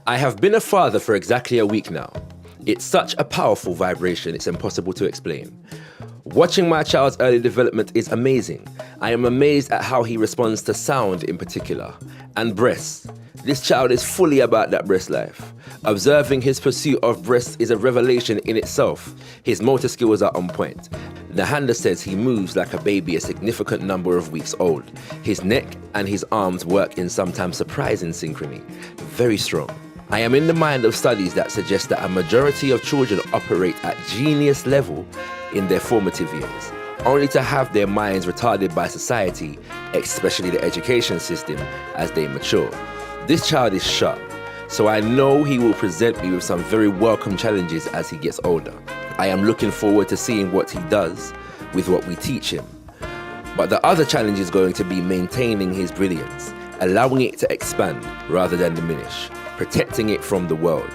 I have been a father for exactly a week now. It's such a powerful vibration, it's impossible to explain. Watching my child's early development is amazing. I am amazed at how he responds to sound in particular, and breasts. This child is fully about that breast life. Observing his pursuit of breasts is a revelation in itself. His motor skills are on point. Nahanda says he moves like a baby a significant number of weeks old. His neck and his arms work in sometimes surprising synchrony. Very strong. I am in the mind of studies that suggest that a majority of children operate at genius level in their formative years, only to have their minds retarded by society, especially the education system, as they mature. This child is sharp, so I know he will present me with some very welcome challenges as he gets older. I am looking forward to seeing what he does with what we teach him. But the other challenge is going to be maintaining his brilliance, allowing it to expand rather than diminish, protecting it from the world.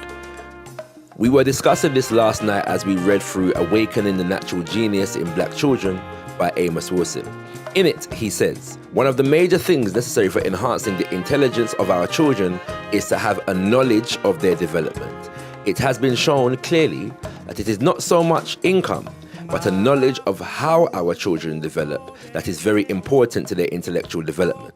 We were discussing this last night as we read through Awakening the Natural Genius in Black Children by Amos Wilson. In it, he says, one of the major things necessary for enhancing the intelligence of our children is to have a knowledge of their development. It has been shown clearly that it is not so much income, but a knowledge of how our children develop that is very important to their intellectual development.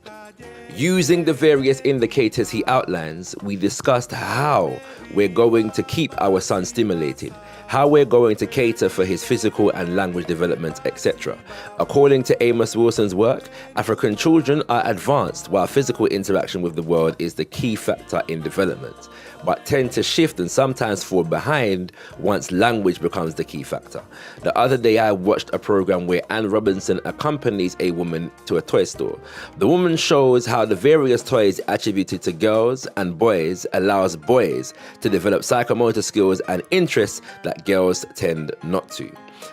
Using the various indicators he outlines, we discussed how we're going to keep our son stimulated, how we're going to cater for his physical and language development, etc. According to Amos Wilson's work, African children are advanced while physical interaction with the world is the key factor in development, but tend to shift and sometimes fall behind once language becomes the key factor. The other day I watched a program where Anne Robinson accompanies a woman to a toy store. The woman shows how the various toys attributed to girls and boys allows boys to develop psychomotor skills and interests that girls tend not to.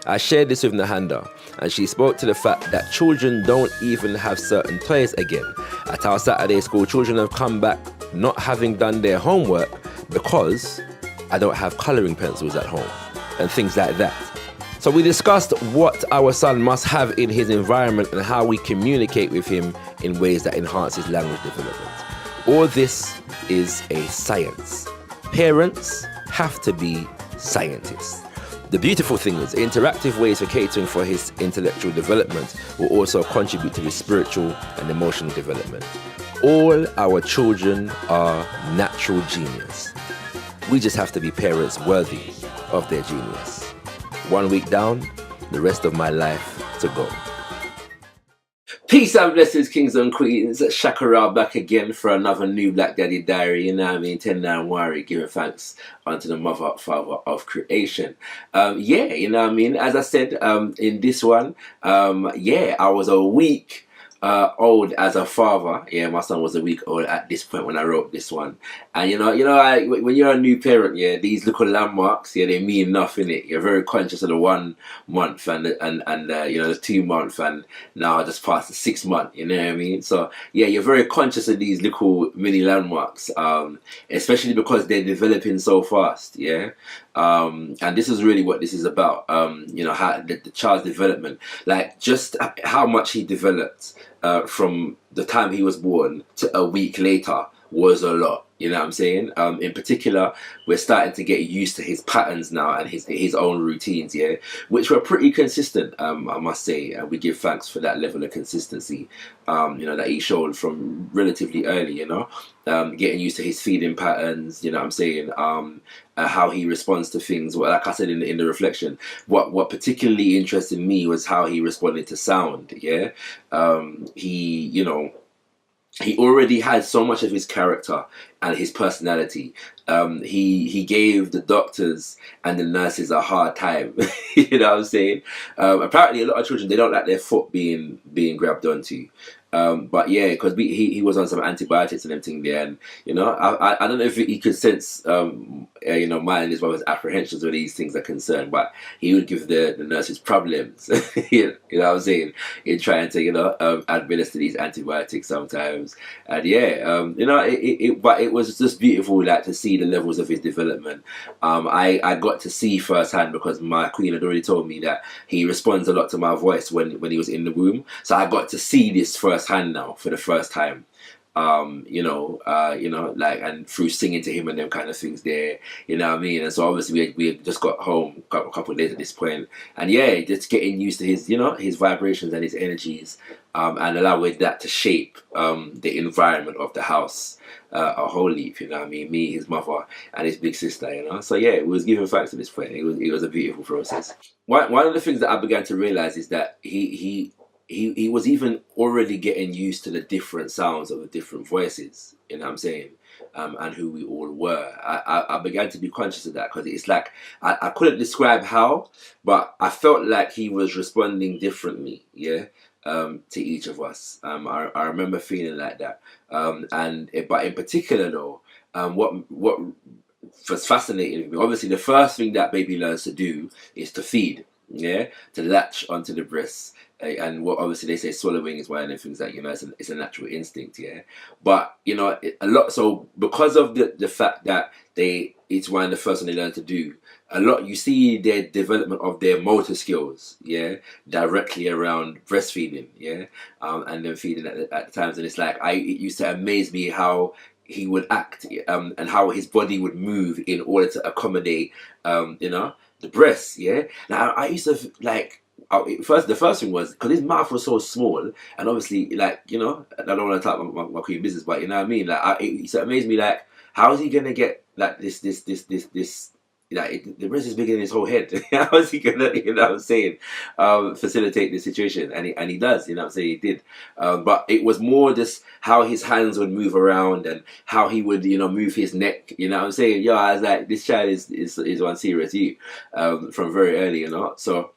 I shared this with Nahanda, and she spoke to the fact that children don't even have certain toys again. At our Saturday school, children have come back not having done their homework because I don't have colouring pencils at home, and things like that. So we discussed what our son must have in his environment and how we communicate with him in ways that enhance his language development. All this is a science. Parents have to be scientists. The beautiful thing is, interactive ways for catering for his intellectual development will also contribute to his spiritual and emotional development. All our children are natural genius. We just have to be parents worthy of their genius. 1 week down, the rest of my life to go. Peace and blessings, kings and queens. Shakara back again for another new Black Daddy Diary. You know what I mean? Tenda and Wari, giving thanks unto the mother, father of creation. You know what I mean? As I said in this one, I was a week old as a father. Yeah, my son was a week old at this point when I wrote this one. And when you're a new parent, these little landmarks, they mean nothing. You're very conscious of the 1 month and the 2 month, and now I just passed the 6 month. You know what I mean? So you're very conscious of these little mini landmarks, especially because they're developing so fast. And this is really what this is about. How the child's development, like just how much he developed from the time he was born to a week later was a lot. You know what I'm saying? In particular, we're starting to get used to his patterns now and his own routines, which were pretty consistent, I must say. And we give thanks for that level of consistency, that he showed from relatively early, getting used to his feeding patterns, you know what I'm saying? How he responds to things. Well, like I said in the reflection, what particularly interested me was how he responded to sound, He already had so much of his character and his personality. He gave the doctors and the nurses a hard time. You know what I'm saying? Apparently a lot of children, they don't like their foot being grabbed onto. But because he was on some antibiotics and everything there, and I don't know if he could sense mine and his mother's apprehensions where these things are concerned, but he would give the nurses problems. You know what I'm saying, in trying to administer these antibiotics sometimes, and but it was just beautiful, like, to see the levels of his development. I got to see firsthand because my queen had already told me that he responds a lot to my voice when he was in the womb, so I got to see this firsthand now for the first time. like, and through singing to him and them kind of things there, you know what I mean? And so obviously we had just got home a couple of days at this point, and yeah, just getting used to his, his vibrations and his energies, and allowing that to shape the environment of the house. A whole leap, you know what I mean? Me, his mother, and his big sister, So yeah, it was giving thanks to this point. It was a beautiful process. One of the things that I began to realize is that he was even already getting used to the different sounds of the different voices, you know what I'm saying? And who we all were. I began to be conscious of that, because it's like I couldn't describe how, but I felt like he was responding differently, yeah, to each of us. I remember feeling like that. But in particular though, what was fascinating with me, obviously the first thing that baby learns to do is to feed, yeah, to latch onto the breasts. And what obviously they say swallowing is one of the things that, it's a natural instinct, yeah. But a lot, so because of the fact that it's one of the first thing they learn to do, a lot, you see their development of their motor skills, yeah, directly around breastfeeding, yeah, and then feeding at times. And it's like, it used to amaze me how he would act, and how his body would move in order to accommodate, the breasts, yeah. Now I used to the first thing was because his mouth was so small, and obviously, I don't want to talk about my queen business, but you know what I mean. It used to amaze me, how is he gonna get this? The breast is bigger than his whole head. How is he gonna, facilitate the situation? And he does, you know what I'm saying? He did. But it was more just how his hands would move around and how he would, move his neck. You know what I'm saying? I was like, this child is one serious you, from very early, So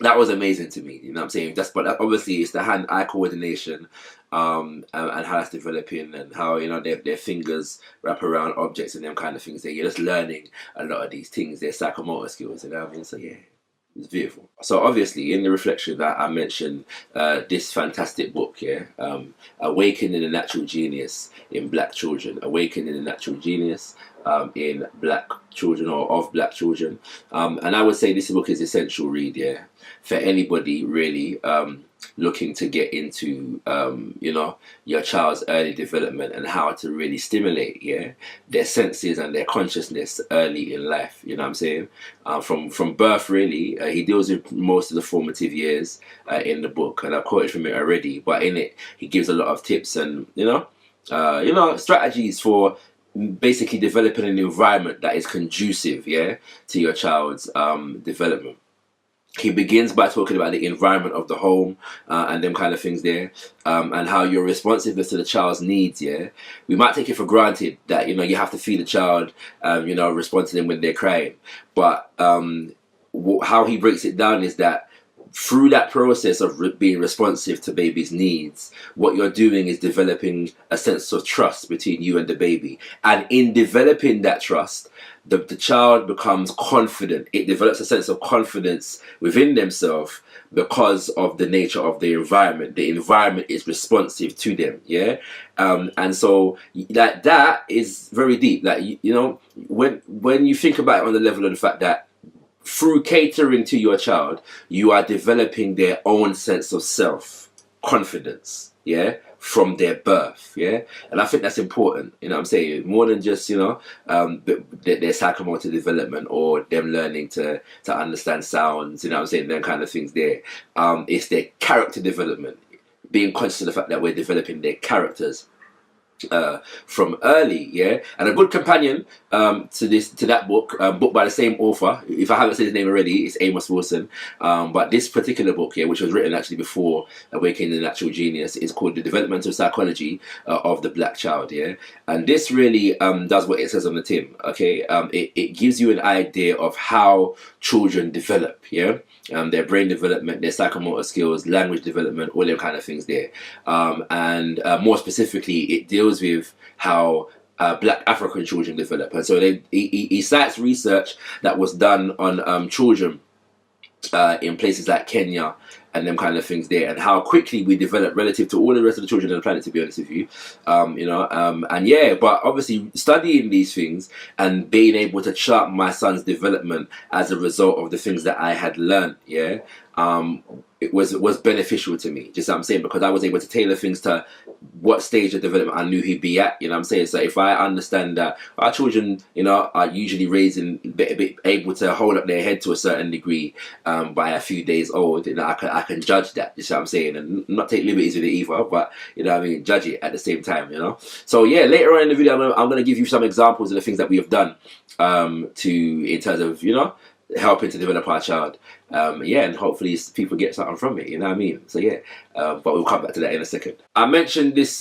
that was amazing to me, you know what I'm saying? But obviously it's the hand-eye coordination, and how that's developing, and how, their fingers wrap around objects and them kind of things. You're just learning a lot of these things, their psychomotor skills, you know what I mean? So yeah, it's beautiful. So obviously in the reflection that I mentioned, this fantastic book, yeah, Awakening the Natural Genius in Black Children, Awakening the Natural Genius in Black Children, or of Black Children. And I would say this book is essential read, yeah, for anybody really looking to get into, your child's early development and how to really stimulate, yeah, their senses and their consciousness early in life, you know what I'm saying? From birth, really. He deals with most of the formative years in the book, and I've quoted from it already, but in it, he gives a lot of tips and, strategies for basically developing an environment that is conducive, yeah, to your child's development. He begins by talking about the environment of the home, and them kind of things there, and how your responsiveness to the child's needs, yeah. We might take it for granted that, you have to feed the child, respond to them when they're crying. But how he breaks it down is that through that process of being responsive to baby's needs, what you're doing is developing a sense of trust between you and the baby. And in developing that trust, the child becomes confident. It develops a sense of confidence within themselves because of the nature of the environment. The environment is responsive to them, yeah? And so that is very deep. When you think about it on the level of the fact that through catering to your child, you are developing their own sense of self-confidence, yeah, from their birth, yeah? And I think that's important, you know what I'm saying? More than just, their psychomotor development or them learning to understand sounds, you know what I'm saying? Them kind of things there. It's their character development, being conscious of the fact that we're developing their characters from early, yeah. And a good companion to that book by the same author, if I haven't said his name already, it's Amos Wilson. But this particular book, yeah, which was written actually before Awakening the Natural Genius, is called The Developmental Psychology of the Black Child, yeah. And this really does what it says on the tin, okay. It gives you an idea of how children develop, yeah. Their brain development, their psychomotor skills, language development, all them kind of things there. And more specifically, it deals with how Black African children develop. And so he cites research that was done on children in places like Kenya and them kind of things there, and how quickly we develop relative to all the rest of the children on the planet, to be honest with you. And yeah, but obviously studying these things and being able to chart my son's development as a result of the things that I had learned, yeah, it was beneficial to me. Just what I'm saying, because I was able to tailor things to what stage of development I knew he'd be at. You know what I'm saying? So if I understand that our children, you know, are usually raising able to hold up their head to a certain degree by a few days old, you know, I can judge that. You know what I'm saying? And not take liberties with it either, but you know what I mean, judge it at the same time. You know. So yeah, later on in the video, I'm gonna give you some examples of the things that we have done in terms of, you know, helping to develop our child. Yeah, and hopefully people get something from it, you know what I mean? So yeah, but we'll come back to that in a second. I mentioned this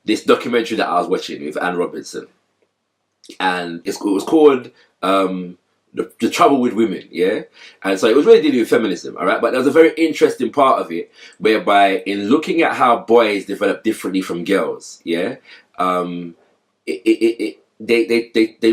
this documentary that I was watching with Anne Robinson, and it was called the Trouble with Women, yeah? And so it was really dealing with feminism, all right? But there was a very interesting part of it whereby in looking at how boys develop differently from girls, yeah? They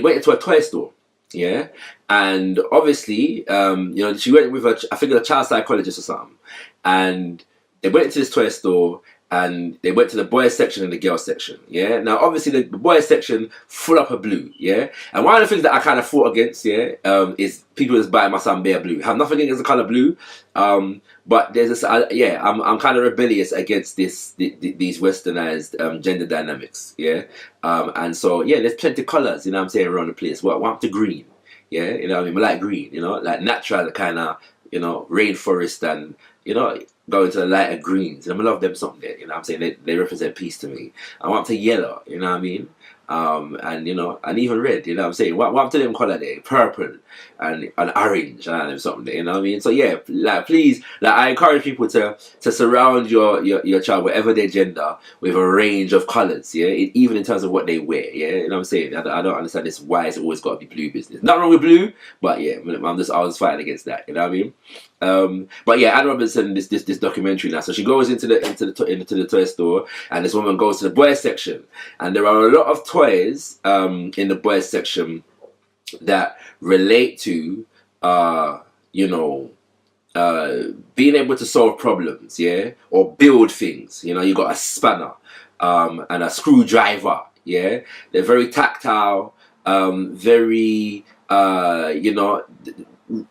went into a toy store, yeah, and obviously, you know, she went with I think a child psychologist or something, and they went into this toy store and they went to the boys section and the girls section, yeah. Now, obviously, the boys section full up of blue, yeah. And one of the things that I kind of fought against, yeah, is people just buying my son bare blue. I have nothing against the color blue, but there's this, yeah, I'm kind of rebellious against these westernized gender dynamics, yeah. And so yeah, there's plenty of colors, you know what I'm saying, around the place. Well, I want the green, yeah, you know what I mean. I like green, you know, like natural kind of, you know, rainforest and, you know, go into the lighter greens. And I love them something there, you know what I'm saying? They represent peace to me. I want to yellow, you know what I mean? And you know, and even red, you know what I'm saying? What to them colour there? Purple and orange and something there, you know what I mean? So yeah, like please, like I encourage people to surround your child, whatever their gender, with a range of colours, yeah? Even in terms of what they wear, yeah? You know what I'm saying? I don't understand this, why it's always got to be blue business. Nothing wrong with blue, but yeah, I was fighting against that, you know what I mean? But yeah, Anne Robinson, this documentary now. So she goes into the toy store, and this woman goes to the boys section, and there are a lot of toys in the boys section that relate to you know, being able to solve problems, yeah, or build things. You know, you got a spanner and a screwdriver, yeah. They're very tactile, very you know,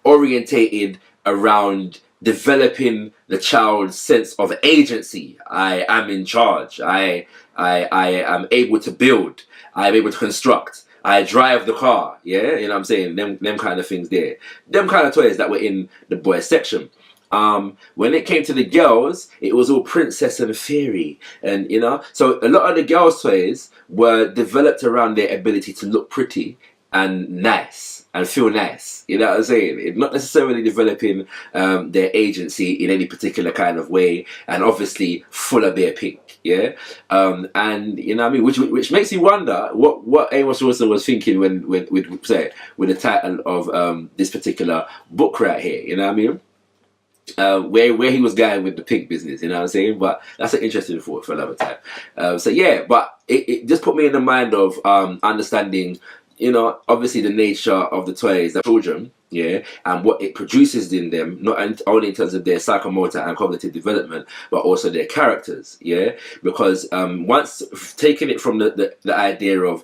orientated around developing the child's sense of agency. I am in charge. I am able to build. I'm able to construct. I drive the car. Yeah, you know what I'm saying? Them kind of things there. Them kind of toys that were in the boys section. When it came to the girls, it was all princess and fairy, and you know, so a lot of the girls' toys were developed around their ability to look pretty and nice and feel nice, you know what I'm saying? It's not necessarily developing their agency in any particular kind of way, and obviously full of their pink, yeah. And you know what I mean, which makes you wonder what Amos Wilson was thinking when with the title of this particular book right here, you know what I mean? Where he was going with the pink business, you know what I'm saying? But that's an interesting thought for another time. So yeah, but it just put me in the mind of understanding, you know, obviously the nature of the toys that children, yeah, and what it produces in them, not only in terms of their psychomotor and cognitive development, but also their characters, yeah. Because once taking it from the idea of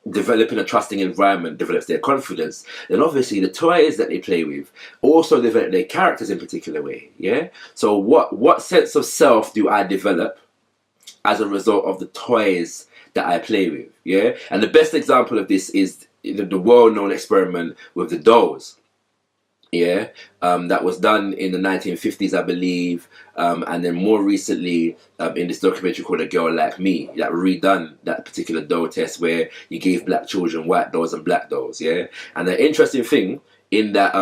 developing a trusting environment develops their confidence, then obviously the toys that they play with also develop their characters in a particular way, yeah. So what sense of self do I develop as a result of the toys that I play with, yeah? And the best example of this is the well-known experiment with the dolls, yeah? That was done in the 1950s, I believe, and then more recently in this documentary called A Girl Like Me, that redone that particular doll test where you gave black children white dolls and black dolls, yeah? And the interesting thing in that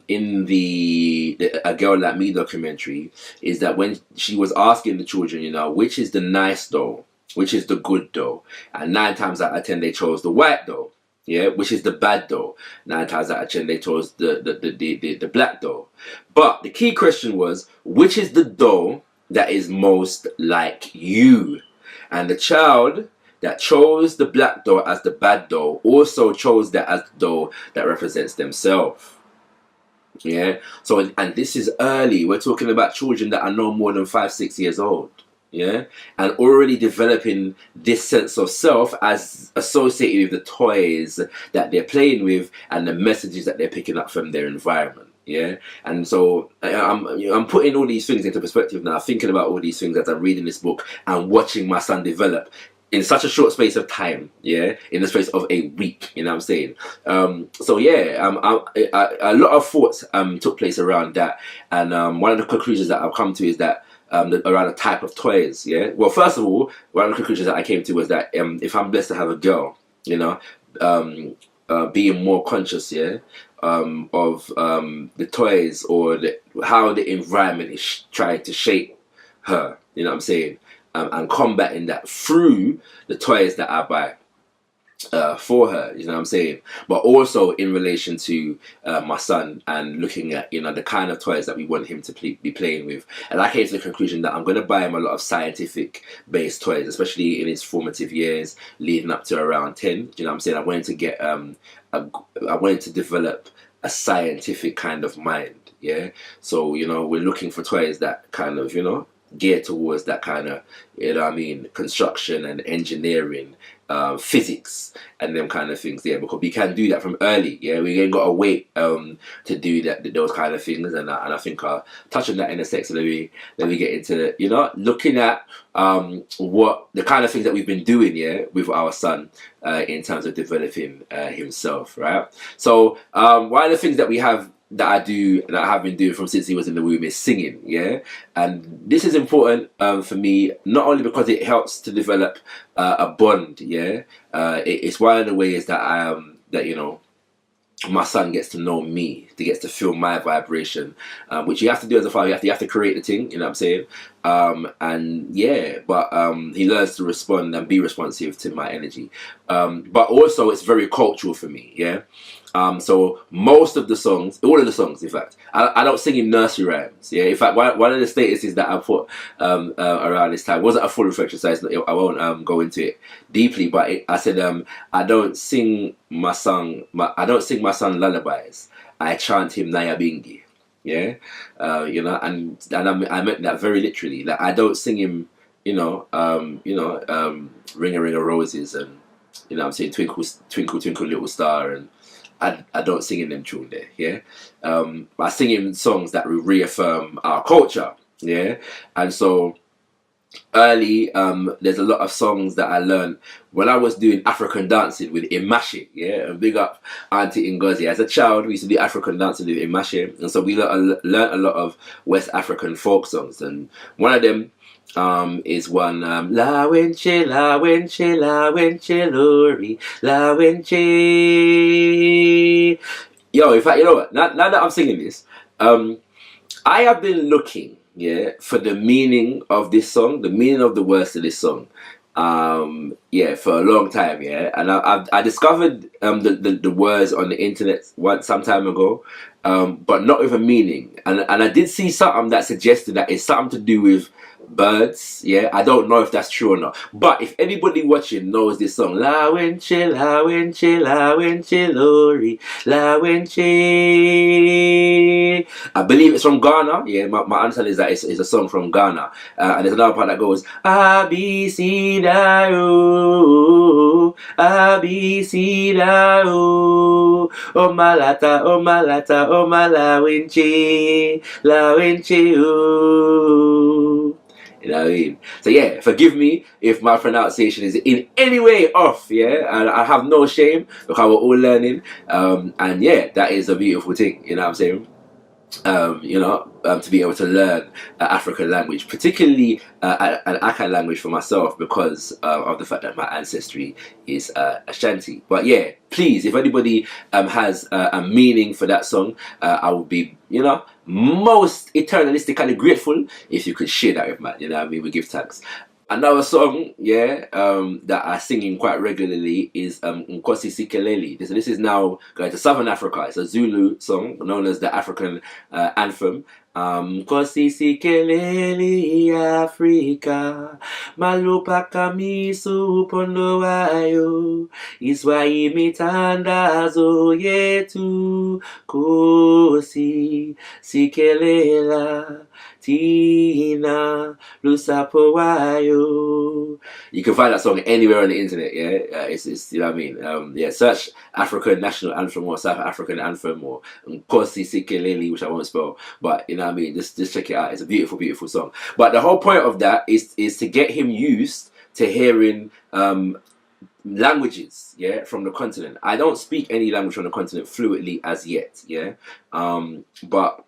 in the A Girl Like Me documentary is that when she was asking the children, you know, which is the nice doll, which is the good doll, and 9 times out of 10 they chose the white doll, yeah, which is the bad doll. 9 times out of 10 they chose the black doll. But the key question was, which is the doll that is most like you? And the child that chose the black doll as the bad doll also chose that as the doll that represents themselves. Yeah. So, and this is early. We're talking about children that are no more than 5-6 years old. Yeah, and already developing this sense of self as associated with the toys that they're playing with and the messages that they're picking up from their environment. Yeah, and so I'm putting all these things into perspective now, thinking about all these things as I'm reading this book and watching my son develop in such a short space of time. Yeah, in the space of a week. You know what I'm saying? So yeah, a lot of thoughts took place around that, and one of the conclusions that I've come to is that. Around the type of toys, yeah. Well, first of all, one of the conclusions that I came to was that if I'm blessed to have a girl, you know, being more conscious, yeah, of the toys or how the environment is trying to shape her, you know what I'm saying, and combating that through the toys that I buy for her, you know what I'm saying, but also in relation to my son and looking at, you know, the kind of toys that we want him to be playing with. And I came to the conclusion that I'm going to buy him a lot of scientific based toys, especially in his formative years leading up to around 10. You know what I'm saying? I wanted to get I wanted to develop a scientific kind of mind, yeah. So, you know, we're looking for toys that kind of, you know, geared towards that kind of, you know what I mean, construction and engineering, physics and them kind of things, yeah, because we can do that from early, yeah. We ain't got to wait to do those kind of things, and I think I'll touch on that in a sec. So let me get into, you know, looking at what the kind of things that we've been doing, yeah, with our son in terms of developing himself, right? So one of the things that I have been doing from since he was in the womb is singing, yeah. And this is important for me, not only because it helps to develop a bond, yeah. It's one of the ways that that, you know, my son gets to know me, he gets to feel my vibration, which you have to do as a father. You have to create the thing, you know what I'm saying? And yeah, but he learns to respond and be responsive to my energy. But also it's very cultural for me, yeah. So most of the songs, all of the songs, in fact, I don't sing in nursery rhymes. Yeah, in fact, one of the statuses that I put around this time wasn't a full reflection, so I won't go into it deeply. But I said I don't sing my son lullabies. I chant him Nyabingi. Yeah, you know, and I meant that very literally. Like, I don't sing him, Ring a Ring of Roses, and, you know what I'm saying, Twinkle Twinkle Twinkle Little Star, and I don't sing in them tune there, yeah. I sing in songs that reaffirm our culture, yeah. And so early, there's a lot of songs that I learned when I was doing African dancing with Imashi, yeah. And big up Auntie Ngozi. As a child, we used to do African dancing with Imashi, and so we learned a lot of West African folk songs, and one of them is one La Wenche, La Wenche, La Wenche Lori, La Wenche. Yo, in fact, you know what? Now that I'm singing this, I have been looking, yeah, for the meaning of this song, the meaning of the words to this song, yeah, for a long time, yeah. And I discovered the words on the internet some time ago, but not with a meaning. And I did see something that suggested that it's something to do with birds, yeah. I don't know if that's true or not, but if anybody watching knows this song, La Wenche, La Wenche, La Wenche Lori, La Wenche, I believe it's from Ghana, yeah. My understanding is that it's a song from Ghana, and there's another part that goes ABC Dio, ABC Dio, oh malata, oh malata, oh La Wenche, La Wenche, oh. You know what I mean? So yeah, forgive me if my pronunciation is in any way off, yeah? And I have no shame because we're all learning. And yeah, that is a beautiful thing, you know what I'm saying? To be able to learn African language, particularly an Akan language for myself, because of the fact that my ancestry is Ashanti. But yeah, please, if anybody has a meaning for that song, I would be, you know, most eternalistically grateful if you could share that with me. You know what I mean? We give thanks. Another song, yeah, that I sing in quite regularly is Nkosi Sikeleli. This is now going to Southern Africa. It's a Zulu song known as the African anthem. Nkosi Sikeleli Africa, malupa kamisu pondo wayo, iswai mitandazo yetu, Nkosi Sikelela Tina Lusapo wayo, You can find that song anywhere on the internet. Yeah, it's you know what I mean. Yeah, search African national anthem or South African anthem or Nkosi Sikeleli, which I won't spell, but you know what I mean. Just check it out. It's a beautiful, beautiful song. But the whole point of that is to get him used to hearing languages, yeah, from the continent. I don't speak any language from the continent fluently as yet, yeah, but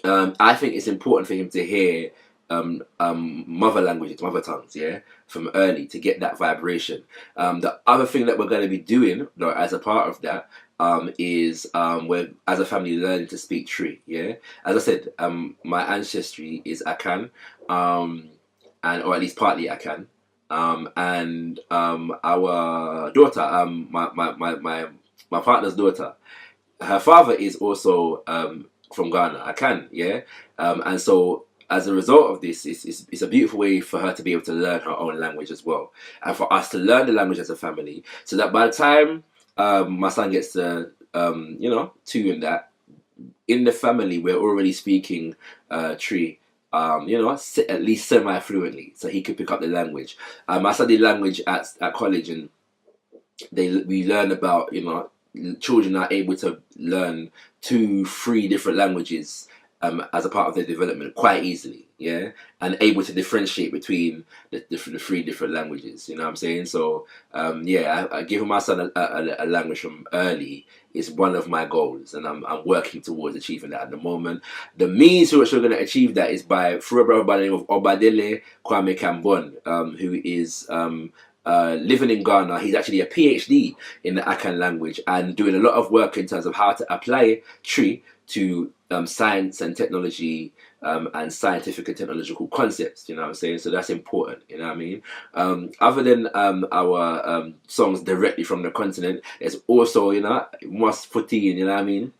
I think it's important for him to hear mother languages, mother tongues, yeah, from early to get that vibration. The other thing that we're going to be doing, though, as a part of that, is we're as a family learning to speak Tree. Yeah, as I said, my ancestry is Akan, and or at least partly Akan, and our daughter, my partner's daughter, her father is also from Ghana, Akan, yeah, and so as a result of this, it's a beautiful way for her to be able to learn her own language as well, and for us to learn the language as a family, so that by the time my son gets to 2 and that, in the family we're already speaking Tree, at least semi-fluently, so he could pick up the language. I studied language at college, and we learn about, children are able to learn 2-3 different languages as a part of their development quite easily, yeah, and able to differentiate between the 3 different languages. You know what I'm saying? So I giving my son a language from early is one of my goals, and I'm working towards achieving that at the moment. The means to which we're going to achieve that is through a brother by the name of Obadele Kwame Kambon, who is living in Ghana. He's actually a PhD in the Akan language and doing a lot of work in terms of how to apply Tree to science and technology and scientific and technological concepts. You know what I'm saying? So that's important. You know what I mean? Other than our songs directly from the continent, there's also, must put in, you know what I mean,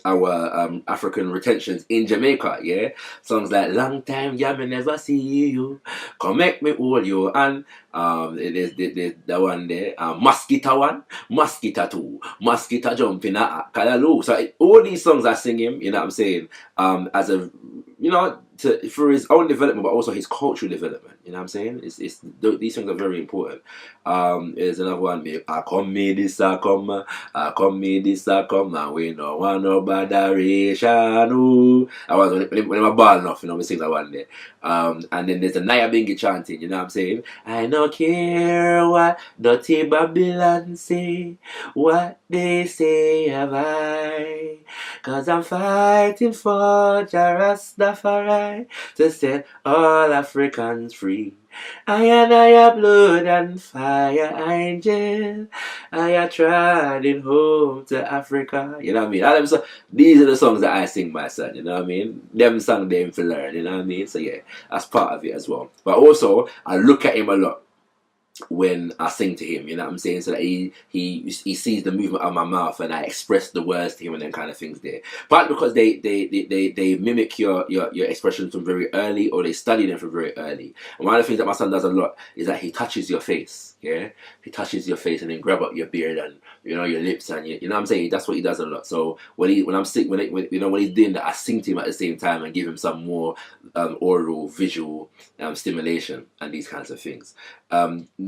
our African retentions in Jamaica, yeah, songs like "Long Time Yeah Me Never See You," "Come Make Me Hold You," and there's the one there, "Mosquito 1, Mosquito 2, Mosquito Jumping at Kalaloo." So all these songs I sing him, you know what I'm saying, as a for his own development, but also his cultural development. You know what I'm saying? These things are very important. There's another one. I come me this, I come me this, I come. And we no want no botheration. I was when I'm ball enough, we sing that one there. And then there's the Naya Bingi chanting. You know what I'm saying? I don't care what dirty Babylon say, what they say have I, 'cause I'm fighting for Rastafari to set all Africans free. I have blood and fire angel. I have trotting home to Africa. You know what I mean? These are the songs that I sing, my son. You know what I mean? Them songs they for learn. You know what I mean? So yeah, that's part of it as well. But also, I look at him a lot when I sing to him, you know what I'm saying, so that he sees the movement of my mouth and I express the words to him and them kind of things there. But because they mimic your expressions from very early, or they study them from very early. And one of the things that my son does a lot is that he touches your face, yeah, he touches your face and then grab up your beard and your lips and you know what I'm saying. That's what he does a lot. So when he's doing that, I sing to him at the same time and give him some more oral, visual stimulation and these kinds of things.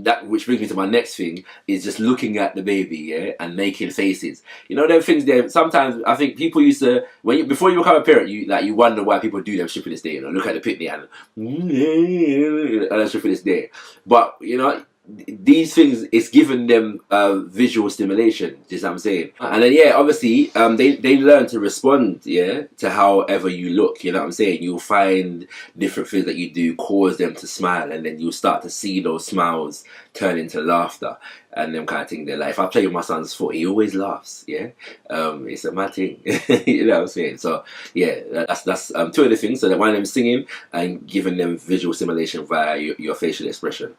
That which brings me to my next thing is just looking at the baby, yeah, and making faces. Them things there. Sometimes I think people used to, before you become a parent, you wonder why people do them shit for this day. Look at the picnic and that's shit for this day. But these things, it's giving them visual stimulation, just what I'm saying. And then obviously they learn to respond, to however you look, you know what I'm saying. You'll find different things that you do cause them to smile, and then you'll start to see those smiles turn into laughter and them kind of thing. Like if I play with my son's foot, he always laughs, it's a mad thing. You know what I'm saying. So that's 2 of the things. So that one of them singing and giving them visual stimulation via your facial expression.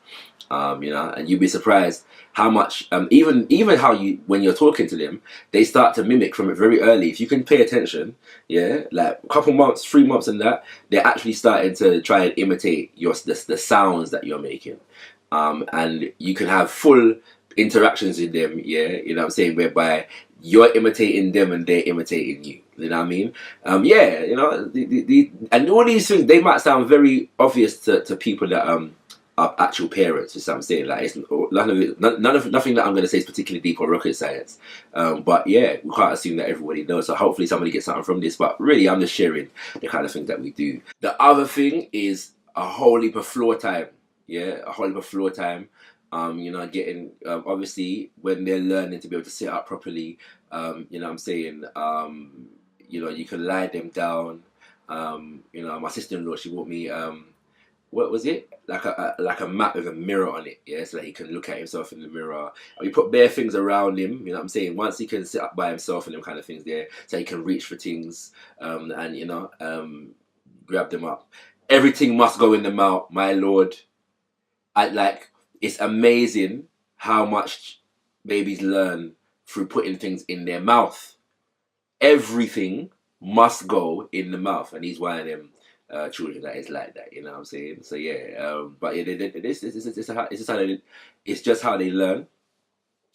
And you'd be surprised how much, even how when you're talking to them, they start to mimic from it very early. If you can pay attention, like a couple months, 3 months and that, they're actually starting to try and imitate the sounds that you're making. And you can have full interactions with them, you know what I'm saying, whereby you're imitating them and they're imitating you. You know what I mean? And all these things, they might sound very obvious to people that actual parents. Is what I'm saying. Like, it's nothing that I'm going to say is particularly deep or rocket science. But yeah, we can't assume that everybody knows. So hopefully somebody gets something from this. But really, I'm just sharing the kind of things that we do. The other thing is a whole heap of floor time. Yeah, a whole heap of floor time. Getting obviously when they're learning to be able to sit up properly. You know what I'm saying. You can lie them down. My sister-in-law, she bought me what was it? Like a mat with a mirror on it, yeah, so that he can look at himself in the mirror. And we put bare things around him, you know what I'm saying? Once he can sit up by himself and them kind of things there, so he can reach for things, and grab them up. Everything must go in the mouth, my lord. It's amazing how much babies learn through putting things in their mouth. Everything must go in the mouth, and he's one of them children that is like that, you know what I'm saying? So yeah, but yeah, it's just how they learn.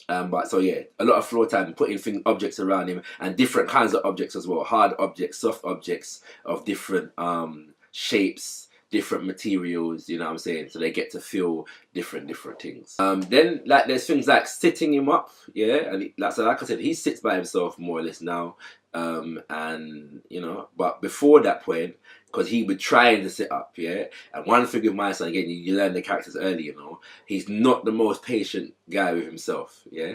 But so yeah, a lot of floor time, putting objects around him, and different kinds of objects as well, hard objects, soft objects of different shapes, different materials, you know what I'm saying? So they get to feel different things. Then like there's things like sitting him up, yeah, and like I said, he sits by himself more or less now, but before that point, because he would try to sit up, yeah. And one thing with my son, again, you learn the characters early, he's not the most patient guy with himself, yeah.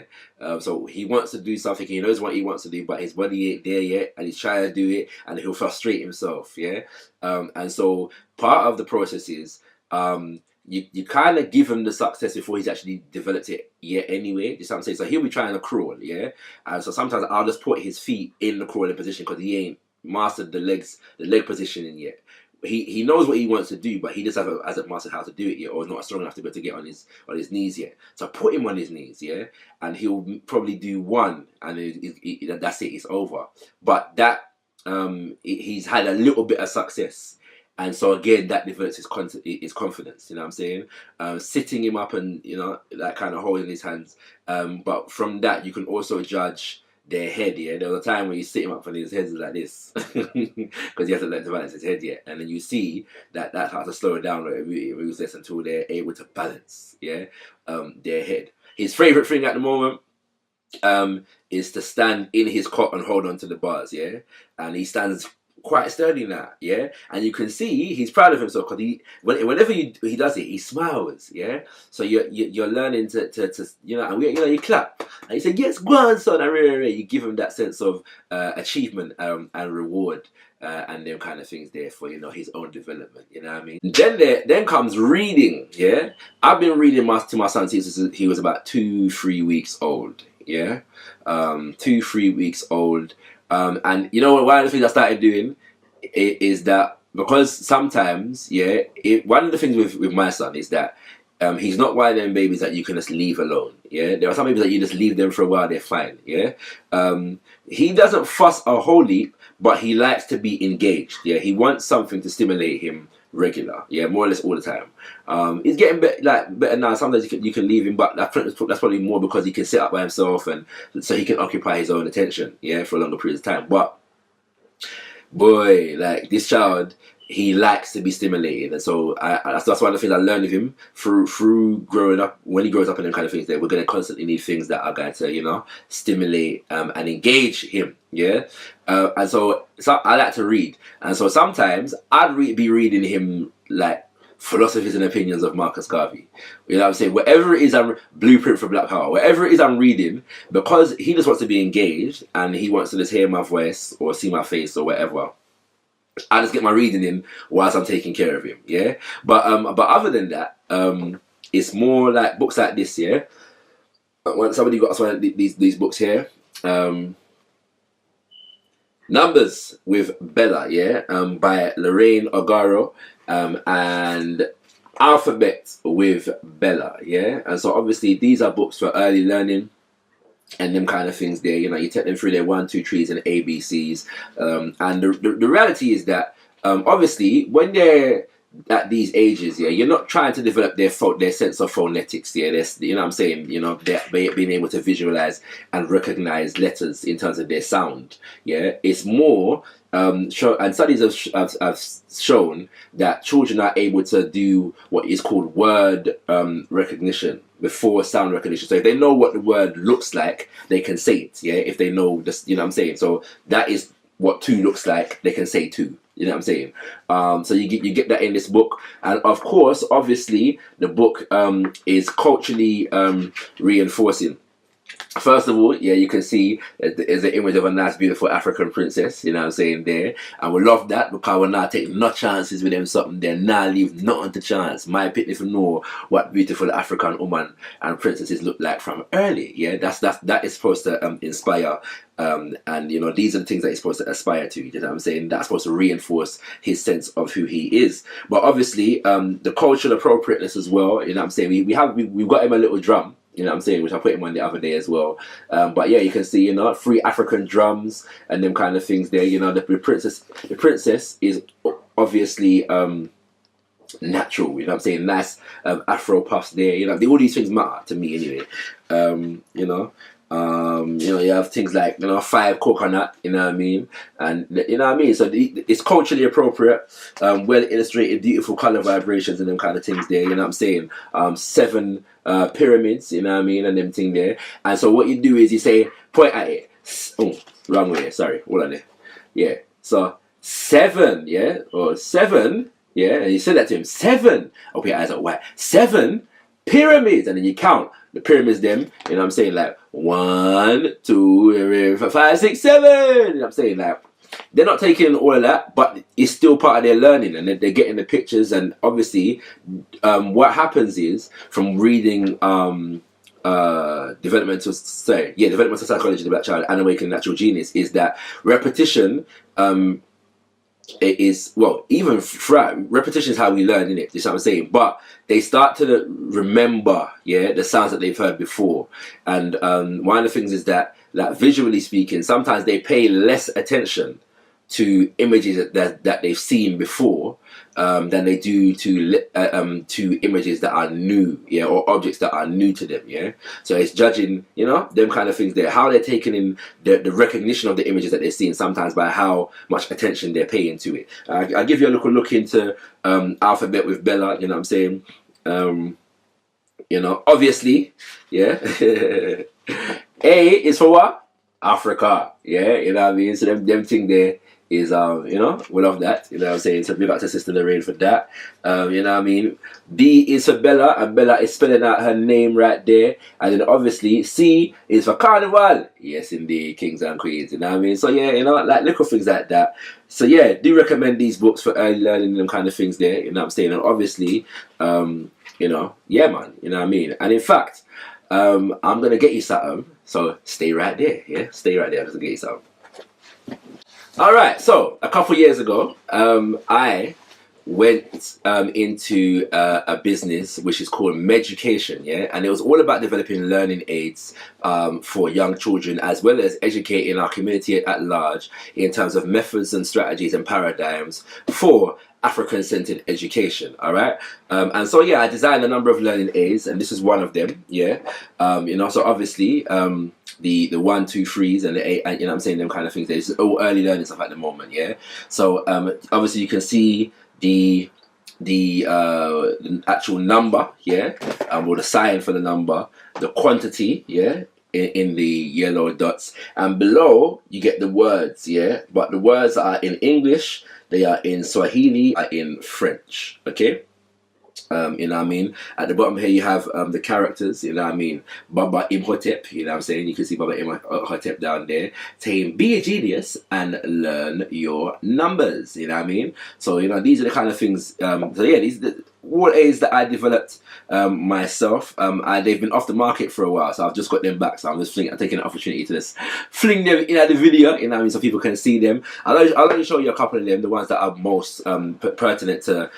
So he wants to do something, he knows what he wants to do, but his body ain't there yet, and he's trying to do it, and he'll frustrate himself, yeah. And so part of the process is you kind of give him the success before he's actually developed it yet anyway. You know what I'm saying? So he'll be trying to crawl, yeah? And so sometimes I'll just put his feet in the crawling position because he ain't mastered the leg positioning yet. He knows what he wants to do, but he just hasn't mastered how to do it yet, or not strong enough to be able to get on his knees yet. So put him on his knees, yeah? And he'll probably do one, and that's it, it's over. But that, he's had a little bit of success. And so again, that develops his confidence, you know what I'm saying? Sitting him up and, that kind of holding his hands. But from that, you can also judge their head, yeah? There was a time when you sit him up and his head is like this. Because he hasn't learned to balance his head yet. And then you see that starts to slow it down, right? It moves less until they're able to balance, yeah? Their head. His favourite thing at the moment is to stand in his cot and hold on to the bars, yeah? And he stands quite sturdy now, yeah, and you can see he's proud of himself because whenever he does it, he smiles, yeah. So you're learning to and you clap and you say yes, go on, son, and you give him that sense of achievement and reward and them kind of things there for his own development. You know what I mean? Then comes reading, yeah. I've been reading to my son since he was about 2-3 weeks old, yeah, 2-3 weeks old. And one of the things I started doing is that because sometimes, yeah, one of the things with my son is that he's not one of them babies that you can just leave alone, yeah. There are some babies that you just leave them for a while, they're fine, yeah. He doesn't fuss a whole heap, but he likes to be engaged, yeah. He wants something to stimulate him regular, yeah, more or less all the time. He's getting better now. Sometimes you can leave him, but that's probably more because he can sit up by himself, and so he can occupy his own attention, yeah, for a longer period of time. But boy, like this child, he likes to be stimulated, and so that's one of the things I learned with him through growing up. When he grows up and them kind of things, that we're going to constantly need things that are going to stimulate and engage him, yeah. And so I like to read, and so sometimes I'd be reading him like philosophies and opinions of Marcus Garvey. You know what I'm saying? Whatever it is, Blueprint for Black Power, whatever it is I'm reading, because he just wants to be engaged and he wants to just hear my voice or see my face or whatever. I just get my reading in whilst I'm taking care of him, yeah. But other than that, it's more like books like this, yeah. When somebody got us one of these books here, Numbers with Bella, yeah, by Lorraine Ogaro, and Alphabet with Bella, yeah. And so obviously these are books for early learning and them kind of things there. You take them through their 1, 2, 3s and ABCs. And the reality is that obviously when they're at these ages, yeah, you're not trying to develop their sense of phonetics, yeah. You know what I'm saying? They're being able to visualize and recognize letters in terms of their sound, yeah. It's more and studies have shown that children are able to do what is called word recognition before sound recognition. So if they know what the word looks like, they can say it. Yeah, if they know this, you know what I'm saying. So that is what two looks like. They can say two. You know what I'm saying? So you get that in this book, and of course, obviously, the book is culturally reinforcing. First of all, yeah, you can see there's an image of a nice, beautiful African princess, you know what I'm saying, there. And we love that because we're not taking no chances with them something there, not leave nothing to chance. My opinion, if you know what beautiful African woman and princesses look like from early, yeah, that is supposed to inspire, and you know, these are the things that he's supposed to aspire to, you know what I'm saying? That's supposed to reinforce his sense of who he is. But obviously, the cultural appropriateness as well, you know what I'm saying? We've got him a little drum. You know what I'm saying? Which I put him on the other day as well. But yeah, you can see, you know, 3 African drums and them kind of things there. You know, the princess is obviously natural. You know what I'm saying? Nice Afro puffs there. You know, all these things matter to me anyway. You know. You know, you have things like, you know, 5 coconut, you know what I mean, and you know what I mean. So it's culturally appropriate, well illustrated, beautiful color vibrations and them kind of things there. You know what I'm saying? 7 pyramids, you know what I mean, and them thing there. And so what you do is you say, point at it. Oh, wrong way. Sorry, hold on there. Yeah. So 7, yeah, or 7, yeah, and you say that to him. 7. Open your eyes up wide. 7 pyramids, and then you count the pyramids them, you know what I'm saying, like 1, 2, 3, 4, 5, 6, 7, you know what I'm saying, like they're not taking all of that, but it's still part of their learning, and they're getting the pictures. And obviously what happens is, from reading developmental psychology of the Black Child and Awakening Natural Genius, is that repetition it is, well, even throughout, repetition is how we learn, innit? You know what I'm saying? But they start to remember, yeah, the sounds that they've heard before. And one of the things is that, like, visually speaking, sometimes they pay less attention to images that they've seen before than they do to images that are new, yeah, or objects that are new to them, yeah. So it's judging, you know, them kind of things there, how they're taking in the recognition of the images that they're seeing, sometimes by how much attention they're paying to it. I'll give you a little look into Alphabet with Bella, you know what I'm saying. You know, obviously, yeah. A is for what? Africa, yeah, you know what I mean. So them thing there is, you know, we love that, you know what I'm saying. So big up to Sister Lorraine for that, you know what I mean. B is for Bella, and Bella is spelling out her name right there. And then obviously C is for Carnival, yes indeed, kings and queens, you know what I mean. So yeah, you know, like little things like that. So yeah, do recommend these books for early learning, them kind of things there, you know what I'm saying. And obviously, you know, yeah man, you know what I mean. And in fact, I'm gonna get you something, so stay right there, yeah, stay right there, I'm gonna get you something. Alright, so a couple years ago, I went into a business which is called Meducation, yeah, and it was all about developing learning aids for young children, as well as educating our community at large in terms of methods and strategies and paradigms for African-centered education. All right, and so yeah, I designed a number of learning aids, and this is one of them. Yeah, you know, so obviously the 1, 2, 3s and the 8, and, you know what I'm saying, them kind of things. There's all early learning stuff at the moment. Yeah, so obviously you can see the actual number, yeah, or the sign for the number, the quantity, yeah, in the yellow dots, and below you get the words, yeah, but the words are in English, they are in Swahili, are in French, okay. You know what I mean? At the bottom here you have the characters, you know what I mean? Baba Imhotep, you know what I'm saying? You can see Baba Imhotep down there saying, be a genius and learn your numbers, you know what I mean? So, you know, these are the kind of things, so yeah, these are the all aids that I developed myself. They've been off the market for a while, so I've just got them back. So I'm just taking an opportunity to just fling them in at the video, you know what I mean, so people can see them. I'll only show you a couple of them, the ones that are most pertinent to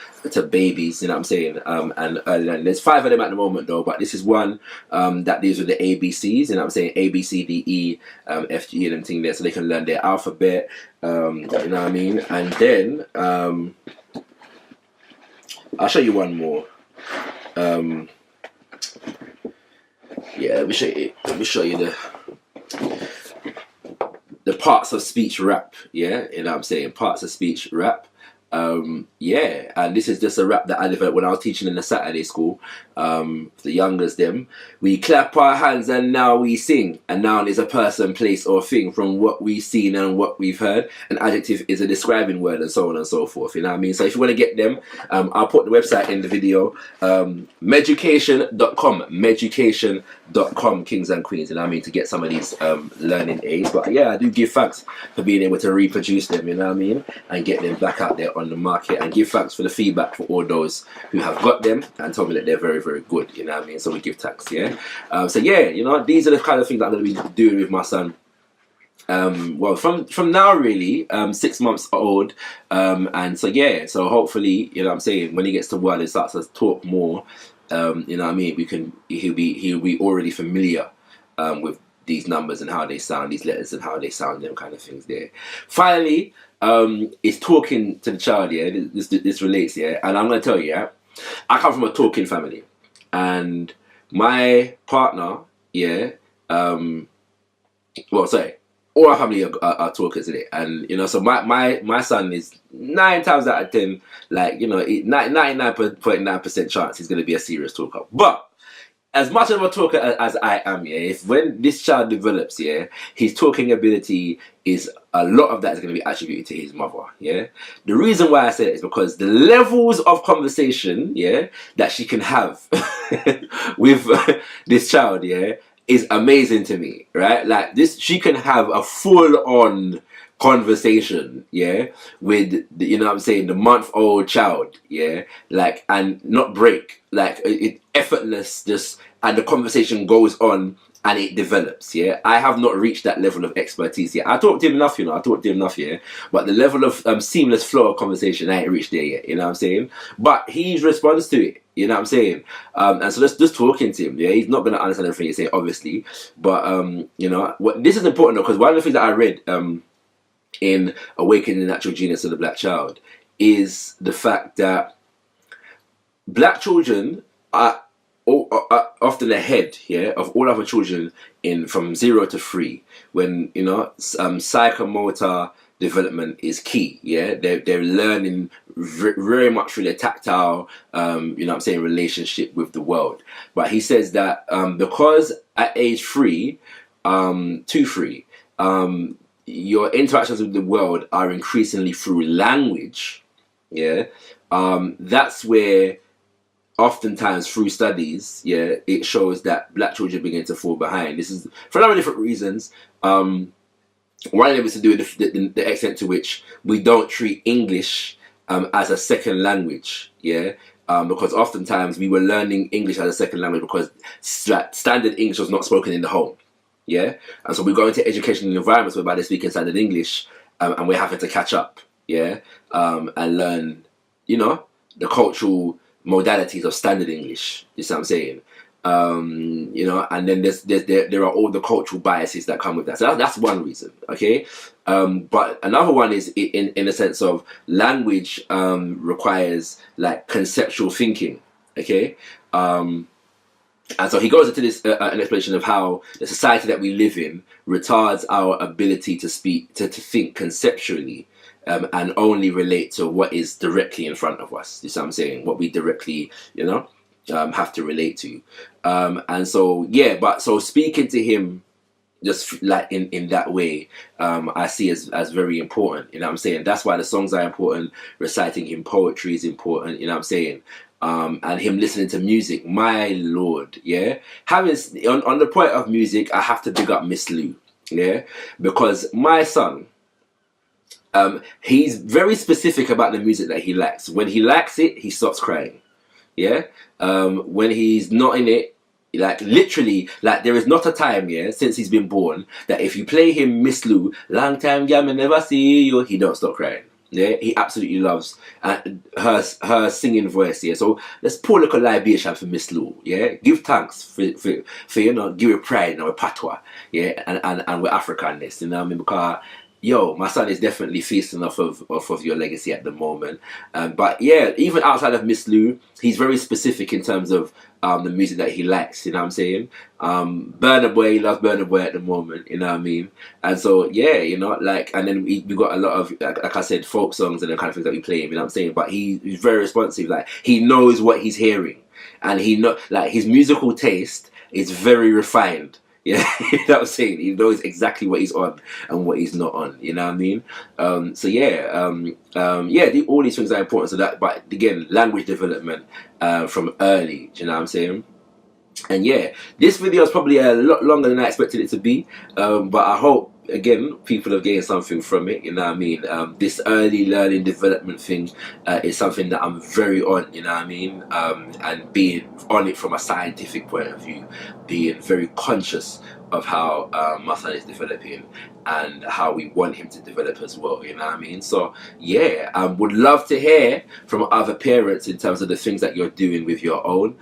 babies, you know what I'm saying, and there's 5 of them at the moment though, but this is one that deals with the ABCs, you know what I'm saying, A, B, C, D, E, F, G, and them thing there, so they can learn their alphabet, you know what I mean, and then I'll show you one more. Yeah, let me show you the the parts of speech rap, yeah, you know what I'm saying? Parts of speech rap. Yeah, and this is just a rap that I developed when I was teaching in the Saturday school. For the youngers, them. We clap our hands and now we sing. A noun is a person, place, or thing from what we've seen and what we've heard. An adjective is a describing word, and so on and so forth. You know what I mean? So if you want to get them, I'll put the website in the video. Meducation.com. Meducation.com, kings and queens. You know what I mean? To get some of these learning aids. But yeah, I do give thanks for being able to reproduce them. You know what I mean? And get them back out there on the market, and give thanks for the feedback for all those who have got them and told me that they're very, very good, you know what I mean? So we give thanks, yeah. So yeah, you know, these are the kind of things that I'm going to be doing with my son. Well, from now really, 6 months old, and so yeah, so hopefully, you know what I'm saying, when he gets to one and starts to talk more, you know what I mean, he'll be already familiar with these numbers and how they sound, these letters and how they sound, them kind of things there. Finally, is talking to the child, yeah. This relates, yeah, and I'm gonna tell you, yeah, I come from a talking family, and my partner, yeah, well, sorry, all our family are talkers today, and you know, so my son is 9 times out of 10, like, you know, 99.9% chance he's gonna be a serious talker, but as much of a talker as I am, yeah, if when this child develops, yeah, his talking ability is, a lot of that is going to be attributed to his mother, yeah. The reason why I say it is because the levels of conversation, yeah, that she can have with this child, yeah, is amazing to me, right? Like this, she can have a full-on conversation, yeah, with the, you know what I'm saying, the month-old child, yeah, like, and not break, like it effortless, just, and the conversation goes on and it develops, yeah. I have not reached that level of expertise yet. I talked to him enough, you know, yeah, but the level of seamless flow of conversation, I ain't reached there yet, you know what I'm saying? But he responds to it, you know what I'm saying? And so just talking to him, yeah, he's not going to understand everything you're saying, obviously, but, you know, this is important though, because one of the things that I read, in Awakening the Natural Genius of the Black Child is the fact that black children are often ahead, yeah, of all other children in from 0 to 3, when, you know, psychomotor development is key, yeah. They're learning very much through their tactile, you know what I'm saying, relationship with the world. But he says that because at age 3, 2-3, your interactions with the world are increasingly through language, yeah, that's where oftentimes through studies, yeah, it shows that black children begin to fall behind. This is for a lot of different reasons. One of them is to do with the extent to which we don't treat English as a second language, yeah, because oftentimes we were learning English as a second language because standard English was not spoken in the home. Yeah, and so we go into educational environments whereby they're speaking standard English, and we're having to catch up, yeah, and learn, you know, the cultural modalities of standard English. You see what I'm saying? You know, and then there are all the cultural biases that come with that. So that's one reason, okay. But another one is in the sense of language requires like conceptual thinking, okay. And so he goes into this an explanation of how the society that we live in retards our ability to speak, to think conceptually, and only relate to what is directly in front of us. You see what I'm saying? What we directly, you know, have to relate to. And so, yeah, but so speaking to him just like in that way, I see as very important. You know what I'm saying? That's why the songs are important. Reciting him poetry is important. You know what I'm saying? And him listening to music, my lord, yeah. Having on the point of music, I have to big up Miss Lou, yeah, because my son, he's very specific about the music that he likes. When he likes it, he stops crying, yeah. When he's not in it, like literally, like there is not a time, yeah, since he's been born that if you play him Miss Lou, long time, yeah, me never see you, he don't stop crying. Yeah, he absolutely loves her singing voice. Yeah, so let's pour a little libation for Miss Lou. Yeah, give thanks for you know, give it pride in our patois. Yeah, and we're Africanness. You know what I mean? Because yo, my son is definitely feasting off of your legacy at the moment. But yeah, even outside of Miss Lou, he's very specific in terms of the music that he likes. You know what I'm saying? Burna Boy, he loves Burna Boy at the moment. You know what I mean? And so yeah, you know, like, and then we got a lot of like I said, folk songs and the kind of things that we play him. You know what I'm saying? But he's very responsive. Like he knows what he's hearing, and he know like his musical taste is very refined. Yeah, you know what I'm saying? He knows exactly what he's on and what he's not on. You know what I mean? So yeah, all these things are important. So that, but again, language development from early. Do you know what I'm saying? And yeah, this video is probably a lot longer than I expected it to be, but I hope again people have gained something from it. You know what I mean? This early learning development thing is something that I'm very on. You know what I mean? And being on it from a scientific point of view, being very conscious of how my son is developing and how we want him to develop as well. You know what I mean? So yeah, would love to hear from other parents in terms of the things that you're doing with your own,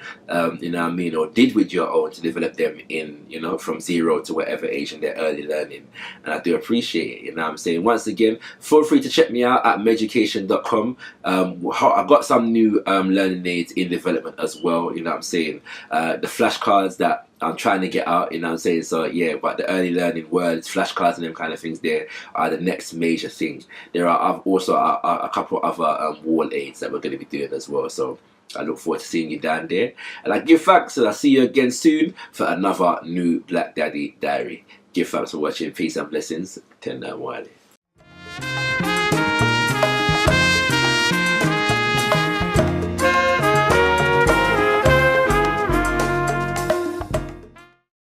you know what I mean, or did with your own to develop them in, you know, from 0 to whatever age in their early learning. And I do appreciate it. You know what I'm saying? Once again, feel free to check me out at meducation.com. I've got some new learning aids in development as well. You know what I'm saying? The flashcards that I'm trying to get out, you know what I'm saying? So yeah, but the early learning words, flashcards and them kind of things there are the next major thing. There are also a couple of other wall aids that we're going to be doing as well. So I look forward to seeing you down there. And I give thanks, and I'll see you again soon for another new Black Daddy Diary. Give thanks for watching. Peace and blessings. Tenda Mwale.